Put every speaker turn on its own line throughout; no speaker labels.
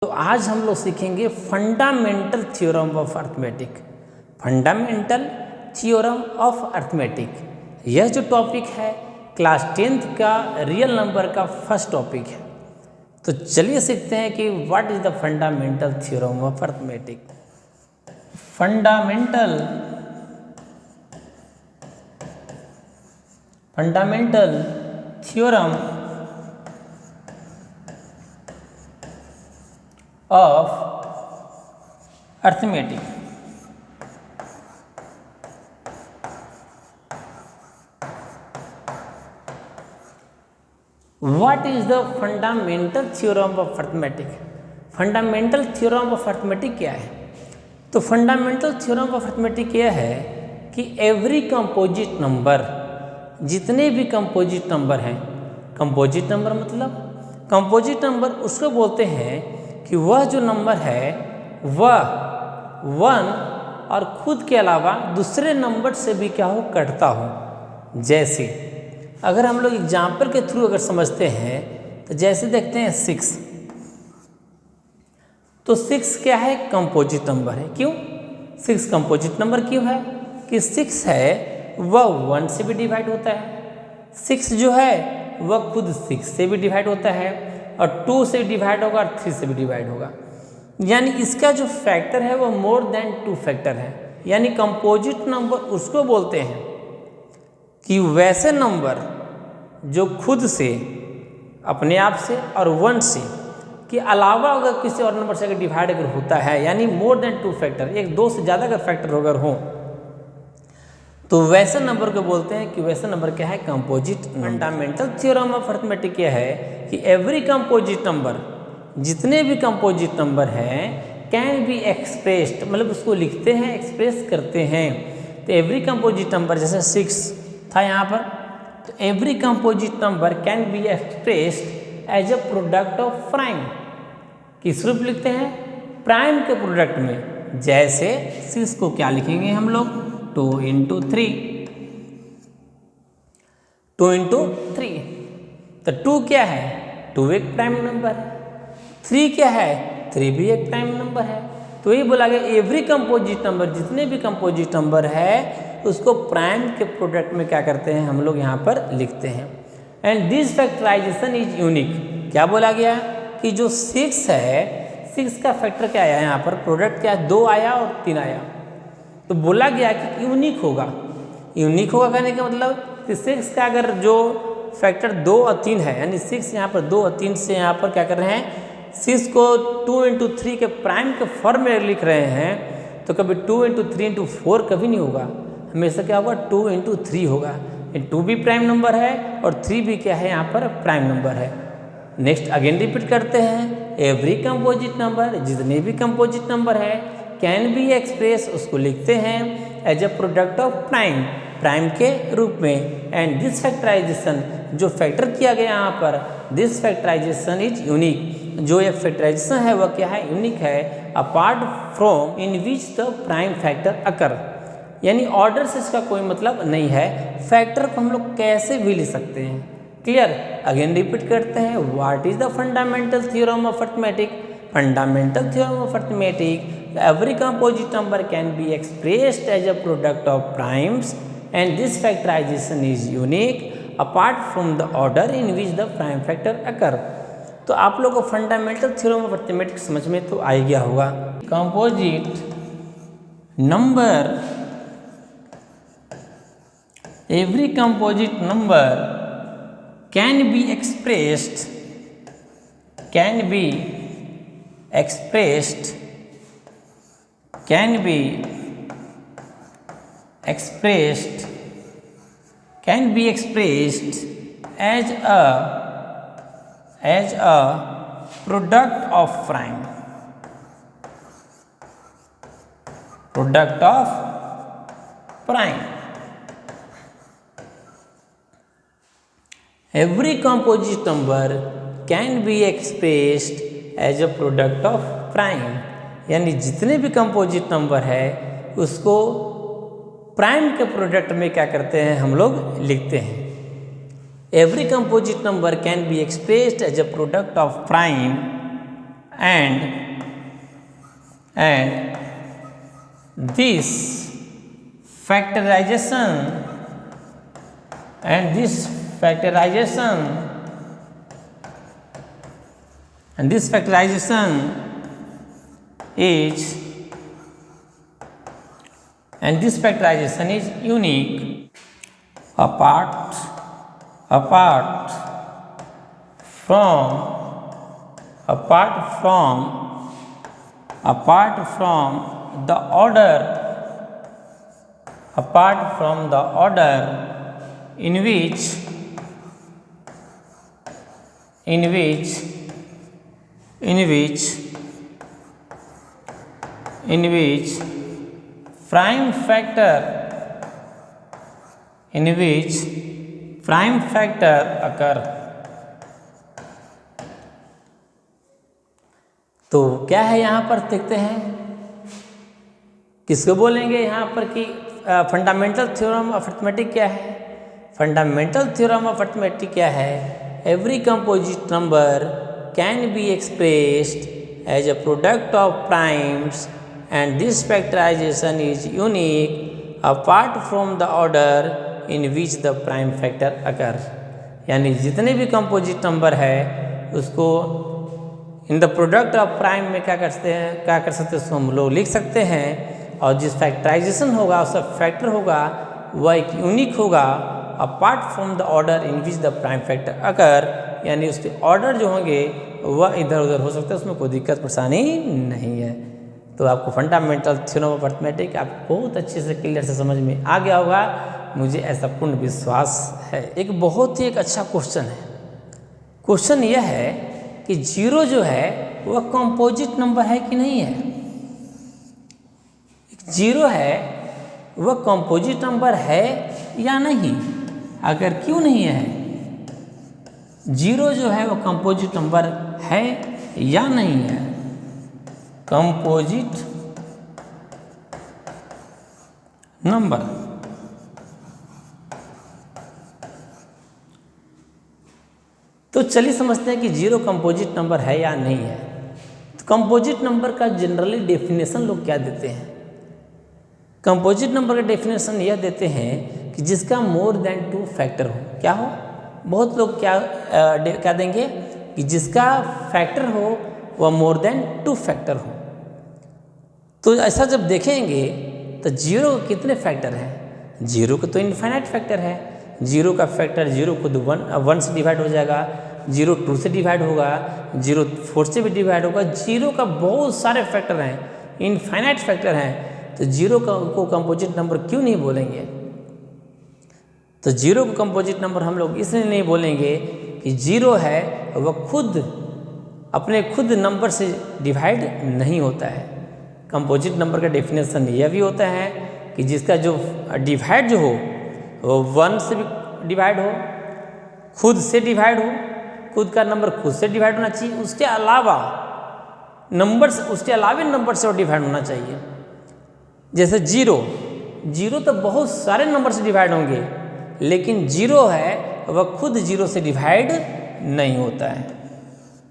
तो आज हम लोग सीखेंगे fundamental theorem of arithmetic. Fundamental theorem of arithmetic, यह जो टॉपिक है क्लास 10th का रियल नंबर का फर्स्ट टॉपिक है। तो चलिए सीखते हैं कि what is the fundamental theorem of arithmetic. Fundamental theorem of arithmetic। What is the fundamental theorem of arithmetic? Fundamental theorem of arithmetic क्या है? तो फंडामेंटल थ्योरम ऑफ अर्थमेटिक यह है कि एवरी कंपोजिट नंबर, जितने भी कंपोजिट नंबर हैं, composite number मतलब कंपोजिट नंबर उसको बोलते हैं कि वह जो नंबर है वह वन और खुद के अलावा दूसरे नंबर से भी क्या हो, कटता हो। जैसे अगर हम लोग एग्जाम्पल के थ्रू अगर समझते हैं तो जैसे देखते हैं 6, तो 6 क्या है, कंपोजिट नंबर है। क्यों 6 कंपोजिट नंबर क्यों है? कि 6 है वह 1 से भी डिवाइड होता है, 6 जो है वह खुद 6 से भी डिवाइड होता है, और 2 से डिवाइड होगा और 3 से भी डिवाइड होगा। यानी इसका जो फैक्टर है वो मोर देन 2 फैक्टर है। यानी कंपोजिट नंबर उसको बोलते हैं कि वैसे नंबर जो खुद से, अपने आप से और 1 से के अलावा अगर किसी और नंबर से अगर डिवाइड अगर होता है, यानी मोर देन 2 फैक्टर, 1-2 से ज़्यादा अगर फैक्टर अगर हो, तो वैसे नंबर को बोलते हैं कि वैसे नंबर क्या है, composite. Fundamental theorem of arithmetic यह है कि एवरी कंपोजिट नंबर, जितने भी कंपोजिट नंबर हैं, कैन बी एक्सप्रेस्ड, मतलब उसको लिखते हैं, एक्सप्रेस करते हैं। तो एवरी कंपोजिट नंबर, जैसे 6 था यहाँ पर, तो every composite number can be expressed as a product of prime. किस रूप लिखते हैं? प्राइम के प्रोडक्ट में। जैसे 6 को क्या लिखेंगे हम लोग, 2 × 3, 2 × 3। तो 2 क्या है, 2 एक प्राइम नंबर है। 3 क्या है, 3 भी एक प्राइम नंबर है। तो ये बोला गया एवरी कंपोजिट नंबर, जितने भी कंपोजिट नंबर है उसको प्राइम के प्रोडक्ट में क्या करते हैं हम लोग यहाँ पर लिखते हैं। And this factorization is unique. क्या बोला गया कि जो 6 है, 6 का फैक्टर क्या आया यहाँ पर, प्रोडक्ट क्या, 2 आया और 3 आया। तो बोला गया कि यूनिक होगा। यूनिक होगा कहने का मतलब कि 6 का अगर जो फैक्टर 2 और 3 है, यानी 6 यहाँ पर 2 और 3 से यहाँ पर क्या कर रहे हैं, 6 को 2 × 3 के प्राइम के फॉर्म में लिख रहे हैं, तो कभी 2 × 3 × 4 कभी नहीं होगा, हमेशा क्या होगा, 2 × 3 होगा। 2 भी प्राइम नंबर है और 3 भी क्या है यहाँ पर प्राइम नंबर है। नेक्स्ट अगेन रिपीट करते हैं, एवरी कंपोजिट नंबर, जितने भी कंपोजिट नंबर है, कैन बी एक्सप्रेस, उसको लिखते हैं as a product of prime, prime के रूप में। एंड दिस फैक्टराइजेशन, जो फैक्टर किया गया यहाँ पर, दिस फैक्टराइजेशन इज यूनिक, जो ये फैक्टराइजेशन है वह क्या है, यूनिक है, apart from in which the prime factor occur. यानी ऑर्डर से इसका कोई मतलब नहीं है, फैक्टर को हम लोग कैसे भी ले सकते हैं। क्लियर? अगेन रिपीट करते हैं, what is the fundamental theorem of arithmetic. Fundamental theorem of arithmetic, every composite number can be expressed as a product of primes, and this factorization is unique apart from the order in which the prime factor occur। तो आप लोगों को fundamental theorem of arithmetic समझ में तो आ गया होगा। Composite number, every composite number can be expressed, can be expressed as a product of prime, product of prime। Every composite number can be expressed as a product of prime। यानी जितने भी composite number है उसको prime के product में क्या करते हैं हम लोग लिखते हैं। Every composite number can be expressed as a product of prime and this factorization is unique apart from the order in which prime factor occur। तो क्या है यहाँ पर देखते हैं, किसको बोलेंगे यहाँ पर कि फंडामेंटल थ्योरम ऑफ अरिथमेटिक क्या है। फंडामेंटल थ्योरम ऑफ अरिथमेटिक क्या है, every composite number can be expressed as a product of primes and this factorization is unique apart from the order in which the prime factor occur. यानी जितने भी composite number है उसको in the product of prime में क्या कर सकते हैं उसको हम लोग लिख सकते हैं, और जिस फैक्टराइजेशन होगा उसका फैक्टर होगा वह एक यूनिक होगा apart from the order in which the prime factor occur. यानी उसके ऑर्डर जो होंगे वह इधर उधर हो सकते हैं, उसमें कोई दिक्कत परेशानी नहीं है। तो आपको फंडामेंटल थ्योरम ऑफ अरिथमेटिक आपको बहुत अच्छे से क्लियर से समझ में आ गया होगा, मुझे ऐसा पूर्ण विश्वास है। एक बहुत ही एक अच्छा क्वेश्चन है। क्वेश्चन यह है कि जीरो जो है वह कंपोजिट नंबर है कि नहीं है। जीरो है वह कंपोजिट नंबर है या नहीं, अगर क्यों नहीं है, जीरो जो है वह कंपोजिट नंबर है या नहीं है। कंपोजिट नंबर तो चलिए समझते हैं कि जीरो कंपोजिट नंबर है या नहीं है। तो कंपोजिट नंबर का जनरली डेफिनेशन लोग क्या देते हैं, कंपोजिट नंबर का डेफिनेशन यह देते हैं कि जिसका मोर देन 2 फैक्टर हो। क्या हो, बहुत लोग क्या देंगे कि जिसका फैक्टर हो वह मोर देन 2 फैक्टर हो। तो ऐसा जब देखेंगे तो जीरो के कितने फैक्टर हैं, जीरो का तो इनफाइनाइट फैक्टर है। जीरो का फैक्टर जीरो खुद 1 से डिवाइड हो जाएगा, जीरो 2 से डिवाइड होगा, जीरो 4 से भी डिवाइड होगा। जीरो का बहुत सारे फैक्टर हैं, इनफाइनाइट फैक्टर हैं। तो जीरो को कंपोजिट नंबर क्यों नहीं बोलेंगे। तो जीरो को कंपोजिट नंबर हम लोग इसलिए नहीं बोलेंगे कि जीरो है वह खुद अपने खुद नंबर से डिवाइड नहीं होता है। कंपोजिट नंबर का डेफिनेशन यह भी होता है कि जिसका जो डिवाइड जो हो वो 1 से भी डिवाइड हो, खुद से डिवाइड हो, खुद का नंबर खुद से डिवाइड होना चाहिए, उसके अलावा नंबर से उसके अलावा नंबर से और डिवाइड होना चाहिए। जैसे जीरो तो बहुत सारे नंबर से डिवाइड होंगे, लेकिन जीरो है वह खुद जीरो से डिवाइड नहीं होता है।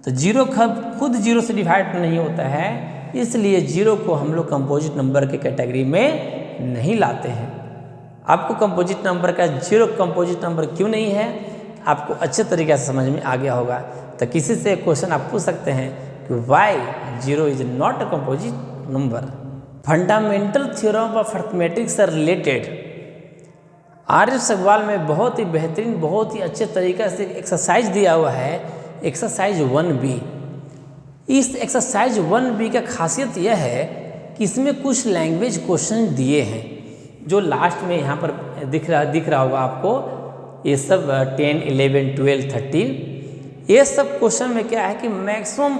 तो जीरो खुद जीरो से डिवाइड नहीं होता है, इसलिए जीरो को हम लोग कंपोजिट नंबर के कैटेगरी में नहीं लाते हैं। आपको कंपोजिट नंबर का जीरो कंपोजिट नंबर क्यों नहीं है आपको अच्छे तरीके से समझ में आ गया होगा। तो किसी से क्वेश्चन आप पूछ सकते हैं कि why zero is not a composite number. Fundamental theorem of arithmetic से रिलेटेड आर.एस. अग्रवाल में बहुत ही बेहतरीन बहुत ही अच्छे तरीके से एक्सरसाइज दिया हुआ है, एक्सरसाइज 1B। इस एक्सरसाइज 1B का खासियत यह है कि इसमें कुछ लैंग्वेज क्वेश्चन दिए हैं जो लास्ट में यहाँ पर दिख रहा होगा आपको। ये सब 10, 11, 12, 13 ये सब क्वेश्चन में क्या है कि मैक्सिमम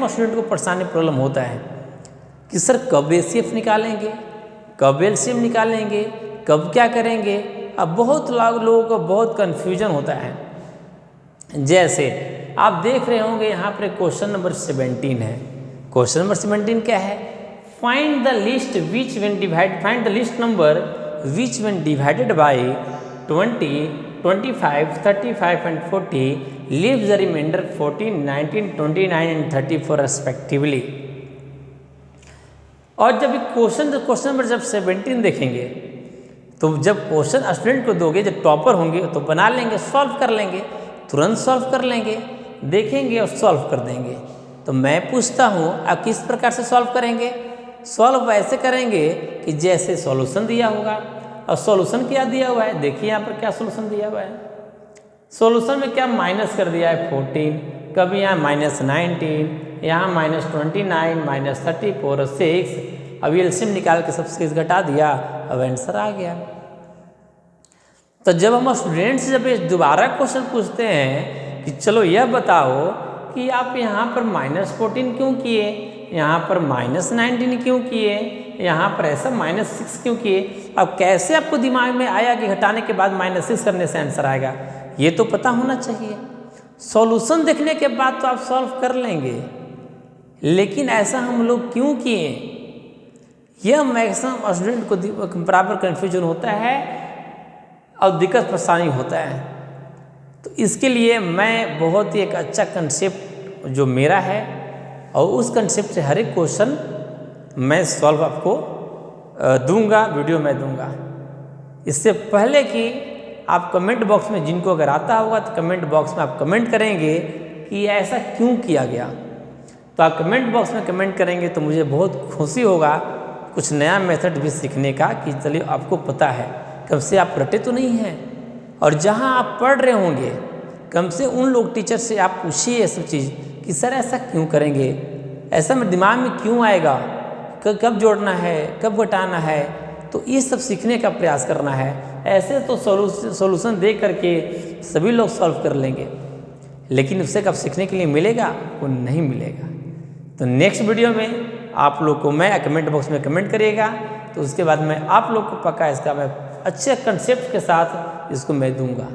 स्टूडेंट को परेशानी प्रॉब्लम होता है कि सर कब एचसीएफ निकालेंगे, कब एलसीएम निकालेंगे, कब क्या करेंगे। अब बहुत लोगों को बहुत कन्फ्यूजन होता है। जैसे आप देख रहे होंगे यहाँ पर क्वेश्चन नंबर 17 है। क्वेश्चन नंबर 17 क्या है, find the list number which when divided by 20, 25, 35 and 40 leave the remainder 14, 19, 29 and 34 respectively. और जब क्वेश्चन नंबर जब 17 देखेंगे तो जब क्वेश्चन स्टूडेंट को दोगे, जब टॉपर होंगे तो बना लेंगे, सॉल्व कर लेंगे, तुरंत सॉल्व कर लेंगे, देखेंगे और सॉल्व कर देंगे। तो मैं पूछता हूँ आप किस प्रकार से सॉल्व करेंगे? सॉल्व वैसे करेंगे कि जैसे सॉल्यूशन दिया होगा। और सॉल्यूशन क्या दिया हुआ है, देखिए यहाँ पर क्या सॉल्यूशन दिया हुआ है। सॉल्यूशन में क्या माइनस कर दिया है 14, कभी यहाँ -19, यहाँ -29, -34 और 6। अब एलसीएम निकाल के सबसे घटा दिया, अब आंसर आ गया। तो जब हम स्टूडेंट से जब दोबारा क्वेश्चन पूछते हैं कि चलो यह बताओ कि आप यहाँ पर -14 क्यों किए, यहाँ पर -19 क्यों किए, यहाँ पर ऐसा -6 क्यों किए, अब कैसे आपको दिमाग में आया कि घटाने के बाद -6 करने से आंसर आएगा, ये तो पता होना चाहिए। सॉल्यूशन देखने के बाद तो आप सॉल्व कर लेंगे, लेकिन ऐसा हम लोग क्यों किए, यह मैक्सिमम स्टूडेंट को बराबर कन्फ्यूजन होता है और दिक्कत परेशानी होता है। तो इसके लिए मैं बहुत ही एक अच्छा कंसेप्ट जो मेरा है और उस कंसेप्ट से हर एक क्वेश्चन मैं सॉल्व आपको दूंगा, वीडियो में दूंगा। इससे पहले कि आप कमेंट बॉक्स में, जिनको अगर आता होगा तो कमेंट बॉक्स में आप कमेंट करेंगे कि ऐसा क्यों किया गया, तो आप कमेंट बॉक्स में कमेंट करेंगे तो मुझे बहुत खुशी होगा कुछ नया मेथड भी सीखने का, कि चलिए आपको पता है, कम से आप रटे तो नहीं हैं। और जहाँ आप पढ़ रहे होंगे कम से उन लोग टीचर से आप पूछिए ये सब चीज़ कि सर ऐसा क्यों करेंगे, ऐसा मेरे दिमाग में क्यों आएगा, कब जोड़ना है, कब घटाना है, तो ये सब सीखने का प्रयास करना है। ऐसे तो सॉल्यूशन दे करके सभी लोग सॉल्व कर लेंगे, लेकिन उससे कब सीखने के लिए मिलेगा, वो नहीं मिलेगा। तो नेक्स्ट वीडियो में आप लोग को मैं कमेंट बॉक्स में कमेंट करिएगा, तो उसके बाद मैं आप लोग को पक्का इसका मैं अच्छे कंसेप्ट के साथ इसको मैं दूंगा।